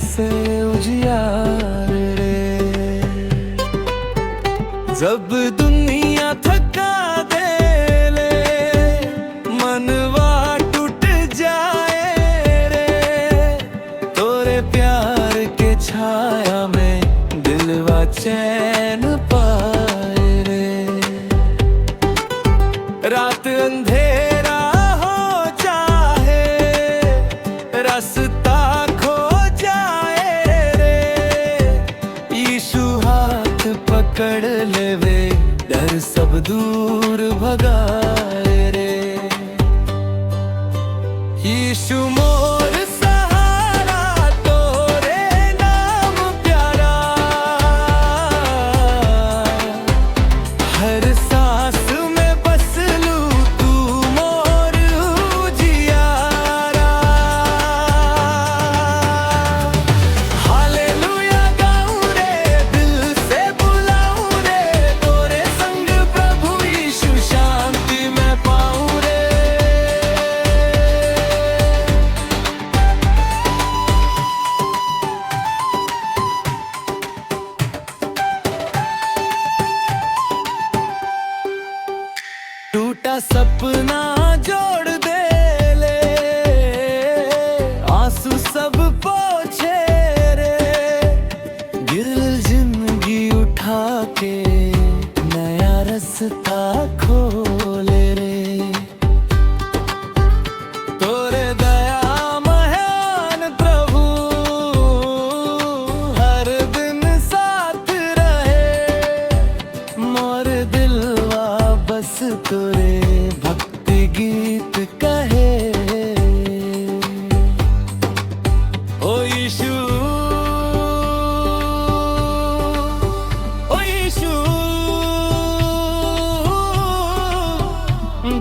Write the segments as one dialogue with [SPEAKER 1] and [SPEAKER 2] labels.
[SPEAKER 1] से उजियार रे। जब दुनिया थका दे ले, मनवा टूट जाए रे, तोरे प्यार के छाया में दिलवा चैन पाए रे। रात अंधेरा हो चाहे, रास्ता खो जाए रे, यीशु हाथ पकड़ लेवे, डर सब दूर भगाए रे। यीशु मोर सहारा, तोरे नाम प्यारा, हर सांस में बस लू तू मोर उजियारा। हालेलुया गाऊं रे, दिल से बुलाऊं रे, तोरे संग प्रभु यीशु शांति में पाऊं रे। टूटा सपना जोड़ दे ले, आंसू सब पोछे रे, गिरल जिंदगी उठा के नया रास्ता खोले रे। तोरे दया महान प्रभु हर दिन साथ रहे, मोर दिलवा बस तोरे भक्ति गीत कहे। ओ यीशु, ओ यीशु,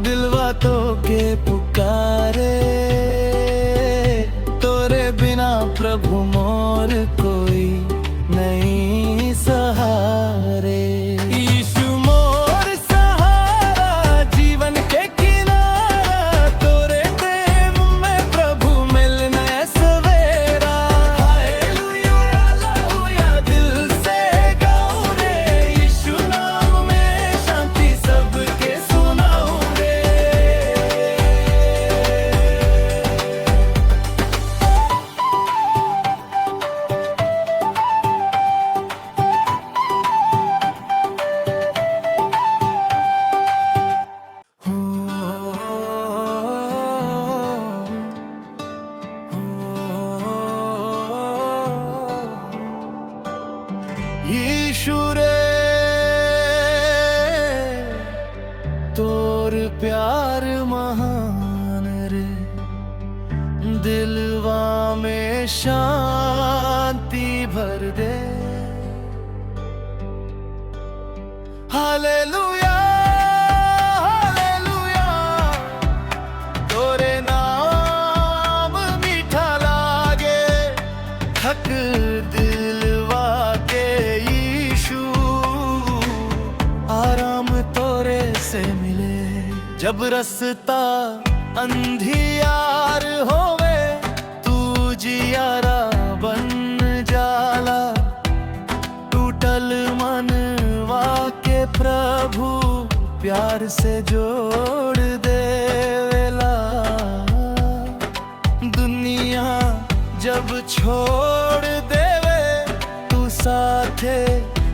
[SPEAKER 1] दिलवा तो के पुकारे, तोरे बिना प्रभु मोर कोई नहीं सहारे। यीशु मोर सहारा, जीवन के किनारा, तोरे प्रेम में प्रभु मिलना है सवेरा। हालेलुया हालेलुया दिल से गाऊं रे, यीशु नाम में शांति सबके सुनाऊं रे। यीशु रे, तोर प्यार महान रे, दिलवा में शांति भर दे। हालेलुया हालेलुया, तोरे नाम मीठा लागे, थक दिलवा के यीशु, आराम तोरे से मिले। जब रास्ता अंधियार होवे, तू जियारा बन जाला, टूटल मनवा के प्रभु प्यार से जोड़ देवेला। दुनिया जब छोड़ देवे, तू साथे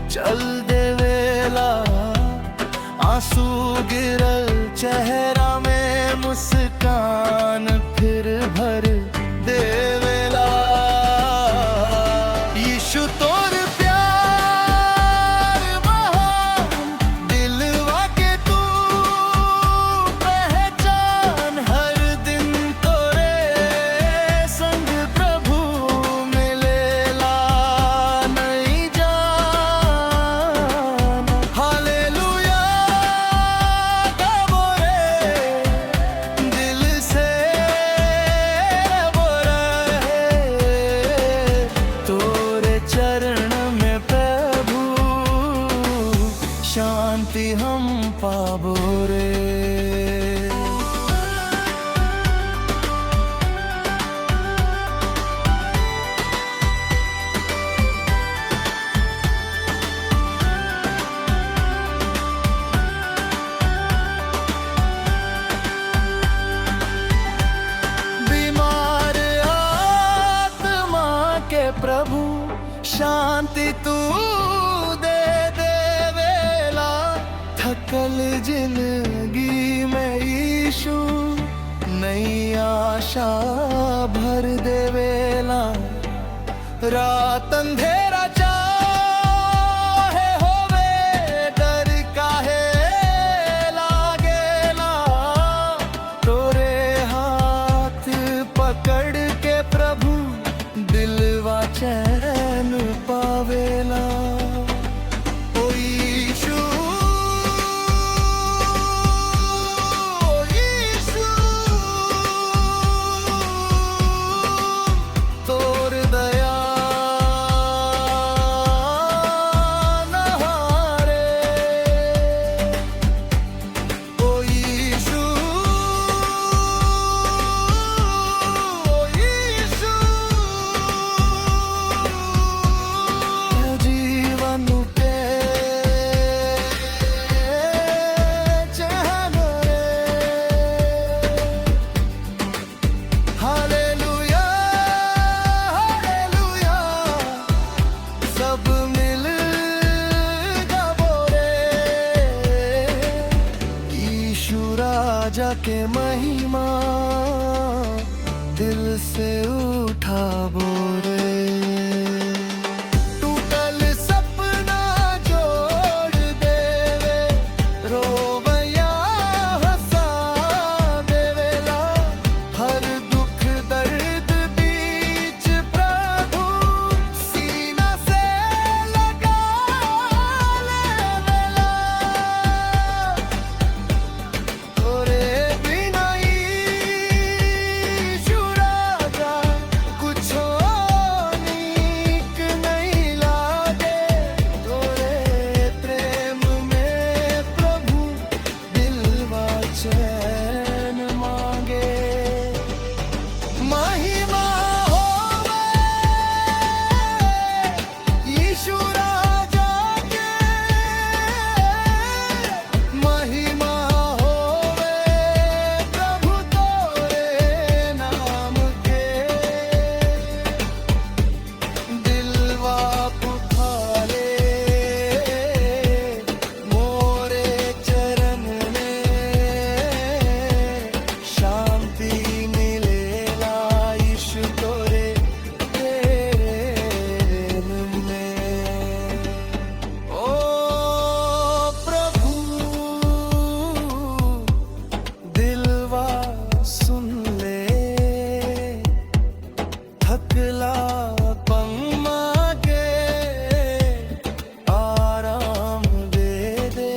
[SPEAKER 1] चल देवेला, आंसू गिरल चेहरा में मुस्कान फिर भर देवेला। यीशु तोर प्यार महान, दिलवा के तू पहचान, हर दिन तोरे संग प्रभु मिलेला नहीं जान। हालेलुया गावो रे, दिल से पाबो रे। रात अंधेरा चाहे होवे, डर काहे लागेला। तोरे हाथ पकड़ के प्रभु दिलवा चैन पावेला। ओ यीशु, ओ यीशु, तोर दया न हारे। ओ यीशु, ओ यीशु, जीवन के चैन रे। हालेलुया, हालेलुया, सब मिल गावो रे। यीशु राजा के महिमा दिल से उठावो रे। टूटल सपना जोड़ देवे, रोवैया हंसा देवेला। हर दुख दर्द बीच प्रभु सीना से लगा लेवेला। तोरे बिना यीशु राजा कुछो नीक नहीं लागे। तोरे प्रेम में प्रभु दिलवा चैन मांगे। महिमा होवे यीशु राजा के, महिमा होवे प्रभु तोरे नाम के। दिलवा पुकारे मोरे चरण में, शांति मिलेला यीशु तोरे प्रेम में। ओ प्रभु दिलवा सुन ले, थकला पन मांगे आराम दे दे।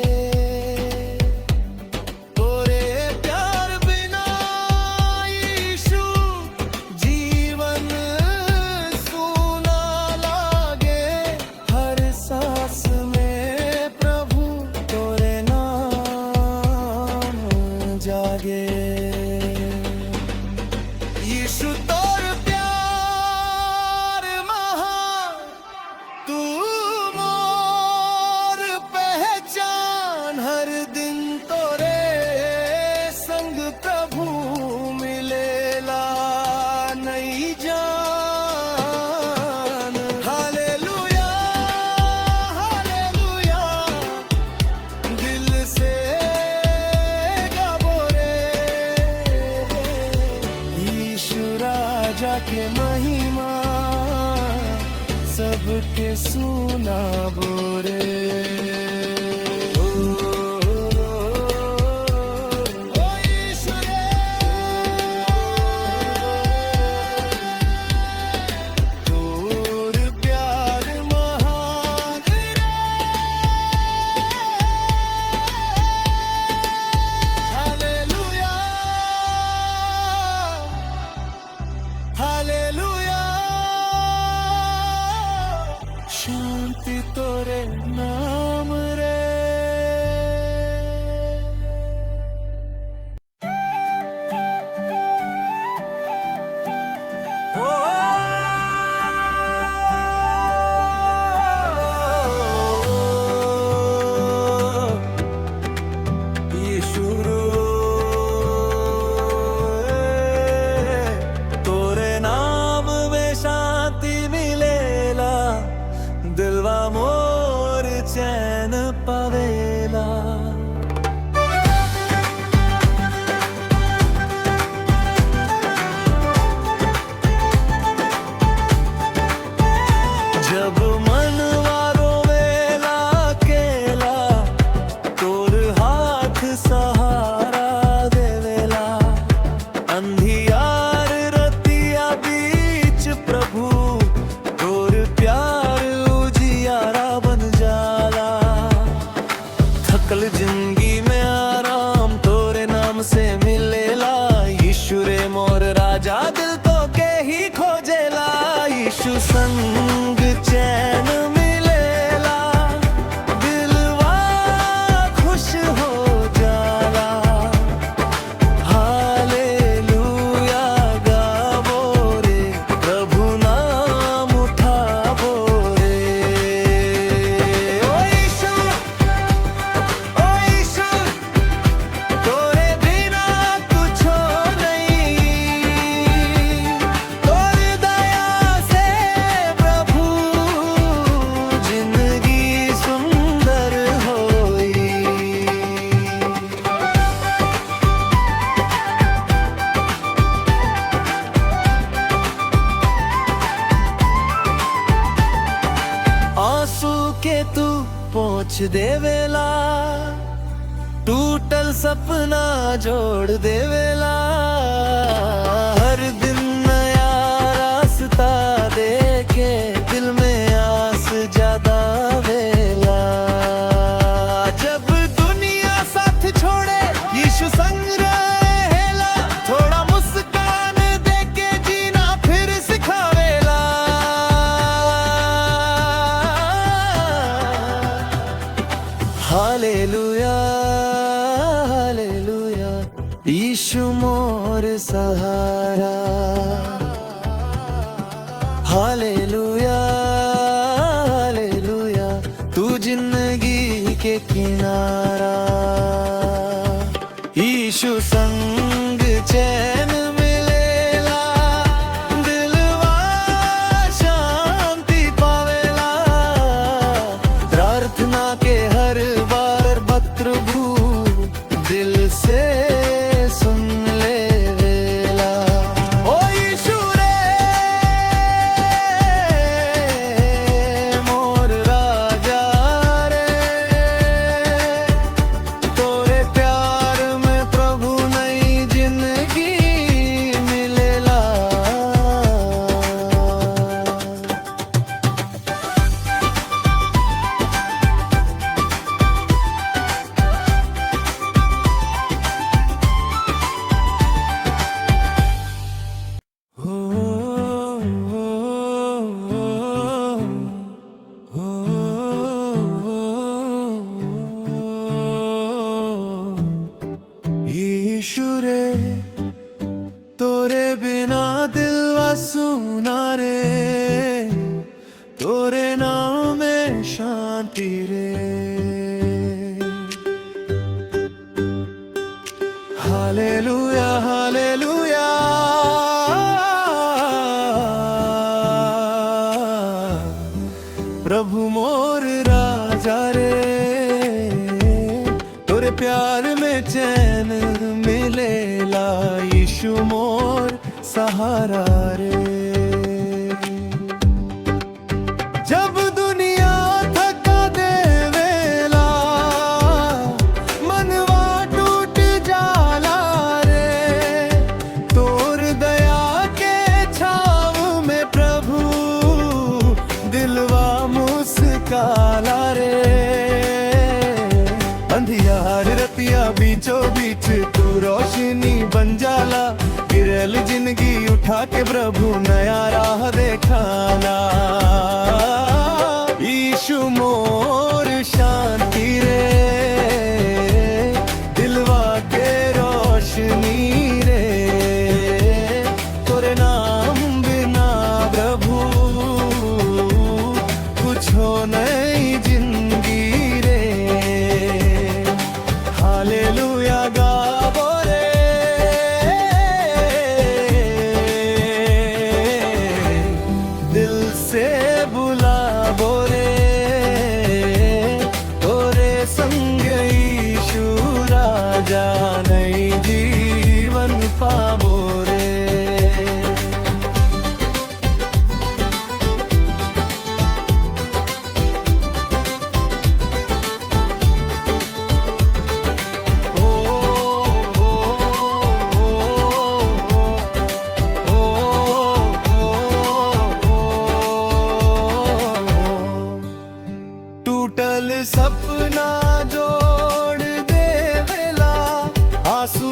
[SPEAKER 1] तोरे प्यार बिना यीशु जीवन सूना लागे। हर सांस में प्रभु तोरे नाम जागे। यीशु तोर प्यार महान, तू मोर पहचान। हर दिन तोरे संग प्रभु मिलेला नई जान। हालेलुया, हालेलुया, दिल से गावो रे। यीशु राजा के महिमा सबके सुनावो रे। ओ यीशु रे, तोर प्यार महान रे। हालेलुया, हालेलुया, शांति तोरे नाम कुछ देवेला, टूटल सपना जोड़ देवेला। हर दिन नया रास्ता देके दिल में आस ज्यादा वेला। जब दुनिया साथ छोड़े यीशु संग रहेला, थोड़ा मुस्कान देके जीना फिर सिखावेला। हालेलुया हालेलुया, यीशु मोर सहारा। हालेलुया हालेलुया, तू जिंदगी के किनारा। यीशु संग चैन मिलेला, दिलवा शांति पावेला। प्रार्थना के हर बार प्रभु दिल से सुन लेवेला। ओ यीशु रे मोर राजा रे, तोरे प्यार में प्रभु नई जिंदगी मिलेला। यीशु रे तोरे बिना दिलवा सुना रे, तोरे नाम में शांति रे। हालेलुया हालेलुया, प्रभु मोर राजा रे, तोरे प्यार में चैन मिलेला। यीशु मोर सहारा रे। जब दुनिया थका देवेला, मनवा टूट जाला रे, तोर दया के छाव में प्रभु दिलवा मुस्काला रे। अंधियार रतिया बीचों बीच तू रोशनी बन जाला, गिरल जिंदगी उठा के प्रभु नया राह देखाना। यीशु मोर शांति रे, दिलवा के रोशनी रे, तोरे नाम बिना प्रभु कुछ हो नहीं जिंदगी रे। हालेलुया गावो रे, दिल से बुलावो रे, तोरे संग यीशु राजा नई जीवन पावो रे। टूटल सपना जोड़ देवेला, आंसू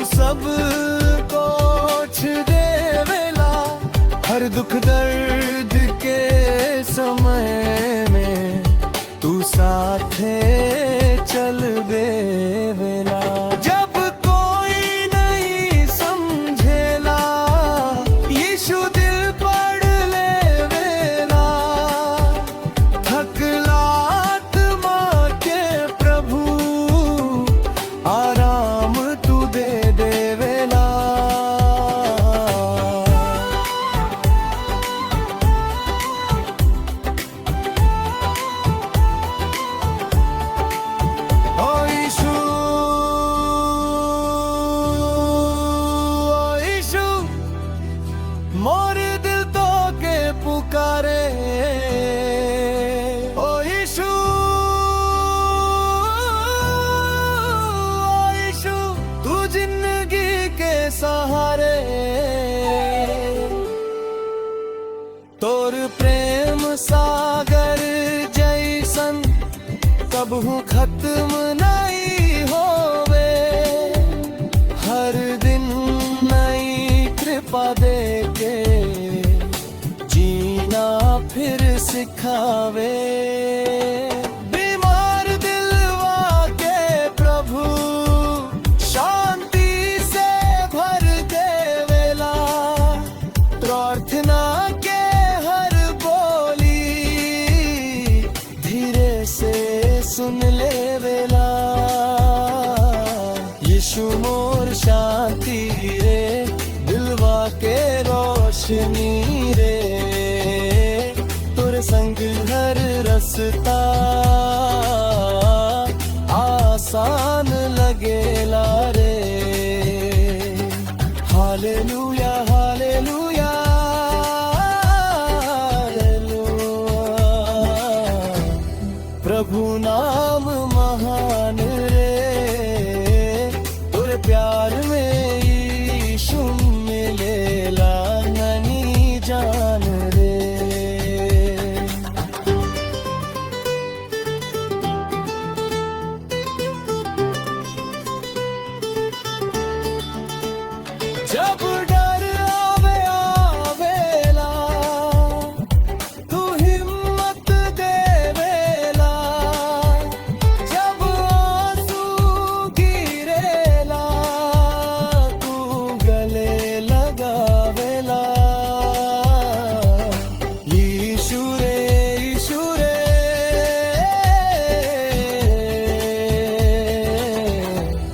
[SPEAKER 1] खत्म नहीं होवे, हर दिन नई कृपा दे के जीना फिर सिखावे। बीमार दिलवा के प्रभु शांति से भर देवेला, प्रार्थना के हर बोली धीरे से सुन लेवेला। यीशु मोर शांति रे, दिलवा के रोशनी रे, तोरे संग हर रस्ता आसान लगेला रे। हालेलुया हालेलुया हालेलुया, प्रभु नाम महान रे, तोरे प्यार में यीशु मिलेला ननी जान रे। जब डर आवेला तू हिम्मत देवेला, जब आंसू गिरेला तू गले लगावेला। यीशु रे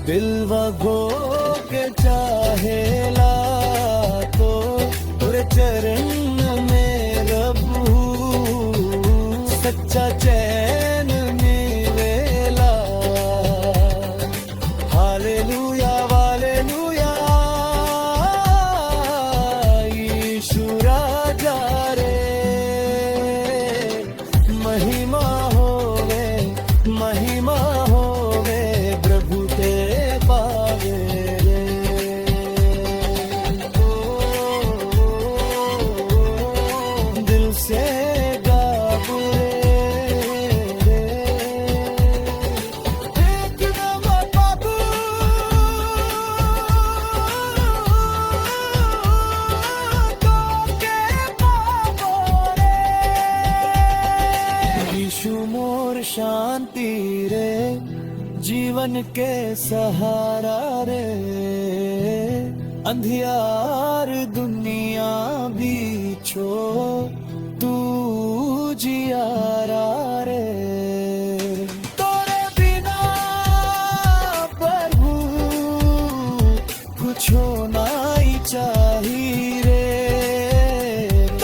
[SPEAKER 1] दिलवा गो के चाहेला तो तुरे चरण में रबू सच्चा चैन मिलेला। हालेलुया वालेलुया, यीशु राजा रे, महिमा होवे प्रभु ते पावे रे। दिल से गाबू रे, एक दम बाबू तो के पावो रे। यीशु मोर शांति रे, जीवन के सहारा रे, अंधियार दुनिया बीचो तू जियारा रे। तोरे बिना प्रभु कुछो नहीं चाहिए रे,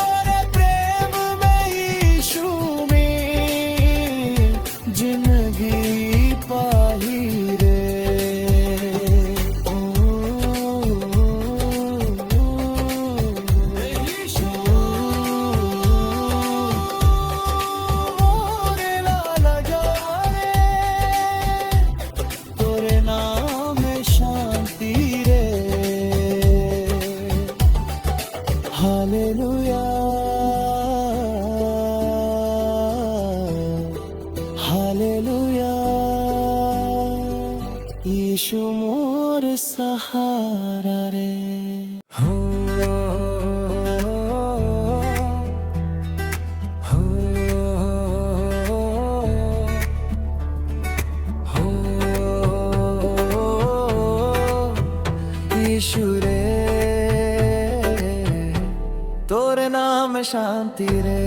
[SPEAKER 1] तोरे प्रेम में यीशु में जिंदगी पाही रे। यीशु मोरे लाला जा रे, तोरे नाम में शांति रे। हालेलुया हालेलुया, यीशु मोर सहारा रे। हो यीशु रे, तोरे नाम में शांति रे,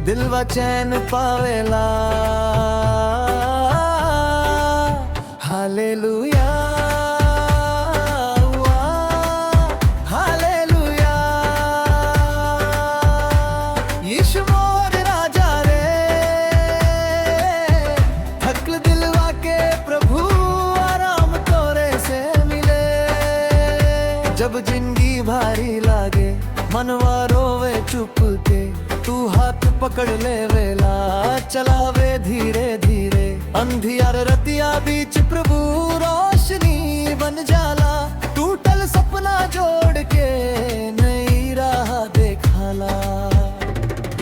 [SPEAKER 1] दिलवा चैन पावेला। हालेलुया हालेलुया, यीशु मोर राजा रे, थकल दिलवा के प्रभु आराम तोरे से मिले। जब जिंदगी भारी लागे मनवा रोवे चुप के, तू हाथ पकड़ ले वेला, चलावे धीरे धीरे। अंधियार रतिया बीच प्रभु रोशनी बन जाला, टूटल सपना जोड़ के नई राह देखाला।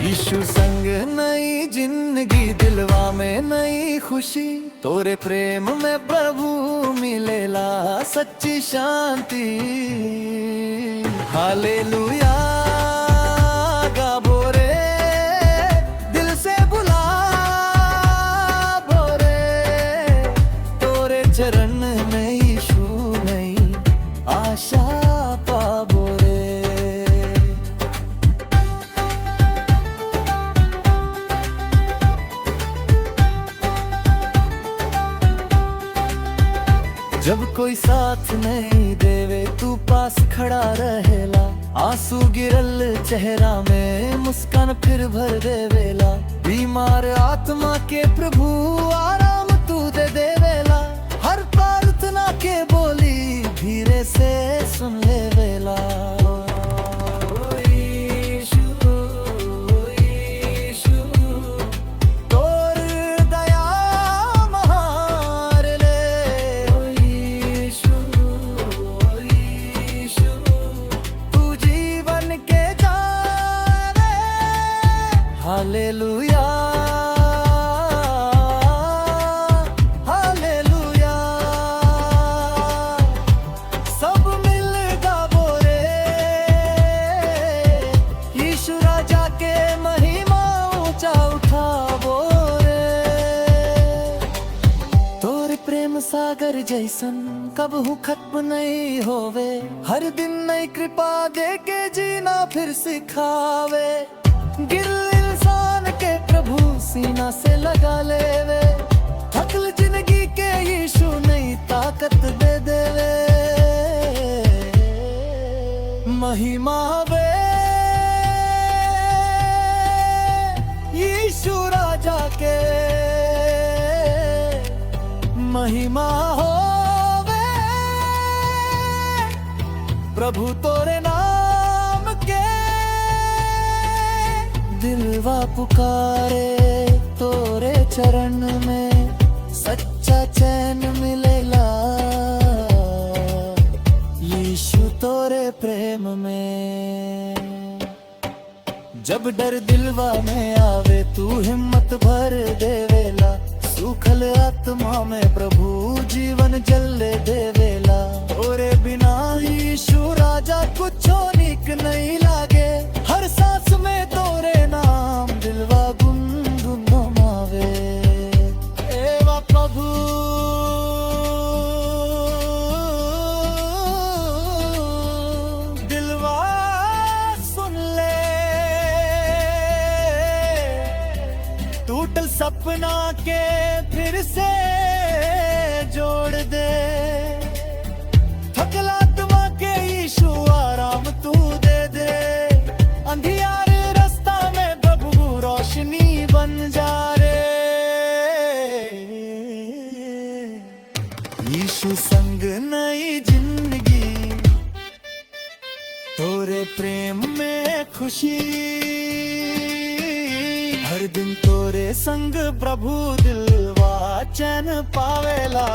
[SPEAKER 1] यीशु संग नई जिंदगी दिलवा खुशी तोरे प्रेम में प्रभु मिलेला सच्ची शांति। हालेलुया गाबो रे दिल से बुला बोरे, तोरे चरण में यीशु नहीं आशा पाबो रे। जब कोई साथ नहीं देवे तू पास खड़ा रहेला, आंसू गिरल चेहरा में मुस्कान फिर भर देवेला। बीमार आत्मा के प्रभु आराम तू दे देवेला, हर प्रार्थना के बोली धीरे से सुन लेवेला। हालेलुया हालेलुया सब मिल गावो रे, यीशु राजा के महिमा ऊंचा उठावो रे। तोर प्रेम सागर जैसन कबहू खत्म नहीं होवे, हर दिन नई कृपा दे के जीना फिर सिखावे। गिल इंसान के प्रभु सीना से लगा लेवे, थकल जिंदगी के यीशु नई ताकत दे देवे। महिमा वे यीशु राजा के, महिमा होवे प्रभु तोरे नाम के। दिलवा पुकारे तोरे चरण में सच्चा चैन मिलेला, यीशु तोरे प्रेम में। जब डर दिलवा में आवे तू हिम्मत भर देवेला, सूखल आत्मा में प्रभु जीवन जल्ले देवेला। तोरे बिना यीशु राजा कुछो नीक नहीं लागे, हर सांस में तोरे नाम दिलवा गुनगुनावे। एवा प्रभु दिलवा सुन ले, टूटल सपना के फिर से जोड़ दे। थकल आत्मा के यीशु आराम तू दे दे, अंधियार रास्ता में प्रभु रोशनी बन जा रे। यीशु संग नई जिंदगी, तोरे प्रेम में खुशी, हर दिन तोरे संग प्रभु दिलवा चैन पावेला।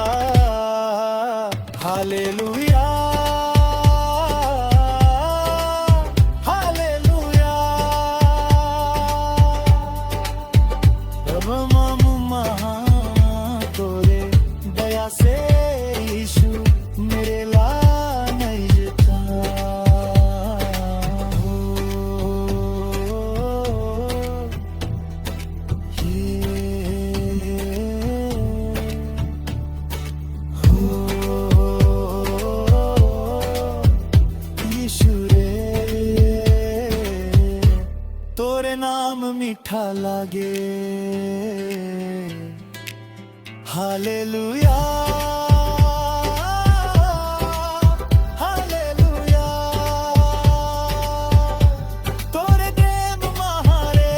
[SPEAKER 1] हालेलुया हालेलुया प्रभु ममुमा तोरे दया से यीशु मेरे ला नहीं था। तोरे नाम मीठा लागे। हालेलुया हालेलुया तोरे देव महारे।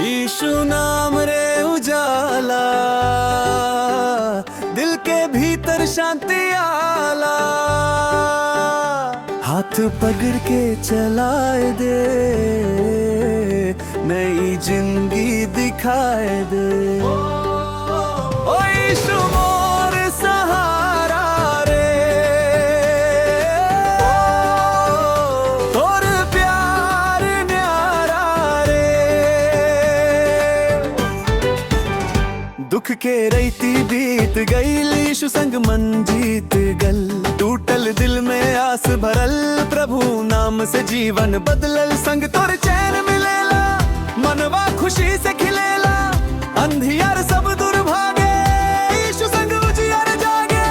[SPEAKER 1] यीशु नाम रे उजाला, दिल के भीतर शांति आला। हाथ पकड़ के चलाए दे, नई जिंदगी दिखाए दे। ओ यीशु मोर सहारा रे, तोर प्यार न्यारा रे। दुख के रैती बीत गई, यीशु संग मन जीत गल। टूटल दिल में आस भरल, प्रभु नाम से जीवन बदलल। संग तोर चैन मिलेला, मनवा खुशी से खिलेला। अंधियार सब दूर भागे, यीशु संग उजियार जागे।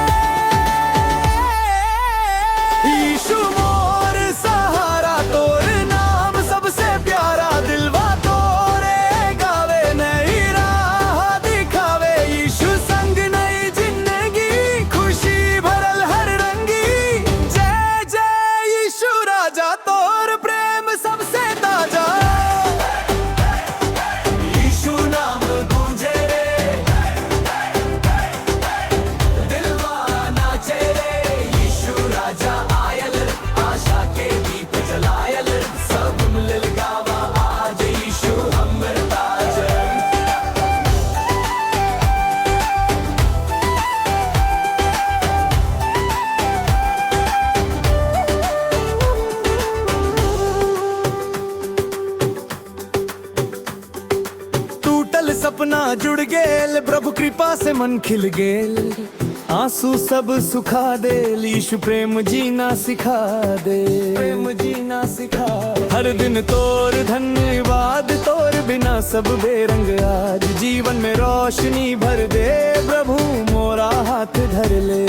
[SPEAKER 1] यीशु मोर सहारा, तोर नाम सबसे प्यारा। दिलवा तोरे गावे, नई राह दिखावे। यीशु संग नई जिंदगी, खुशी भरल हर रंगी। जय जय यीशु राजा, तोर प्रेम सबसे ताजा। यीशु नाम गूंजे रे, दिलवा नाचे रे। यीशु राजा आयल, आशा के दीप जलायल। सब मिल गावा आज, यीशु हमर ताज। टूटल सपना जुड़ गेल, प्रभु कृपा से मन खिल गेल। आंसू सब सुखा दे, यीशु प्रेम जीना सिखा दे। प्रेम जीना सिखा, हर दिन तोर धन्यवाद। तोर बिना सब बेरंग आज, जीवन में रोशनी भर दे। प्रभु मोरा हाथ धर ले।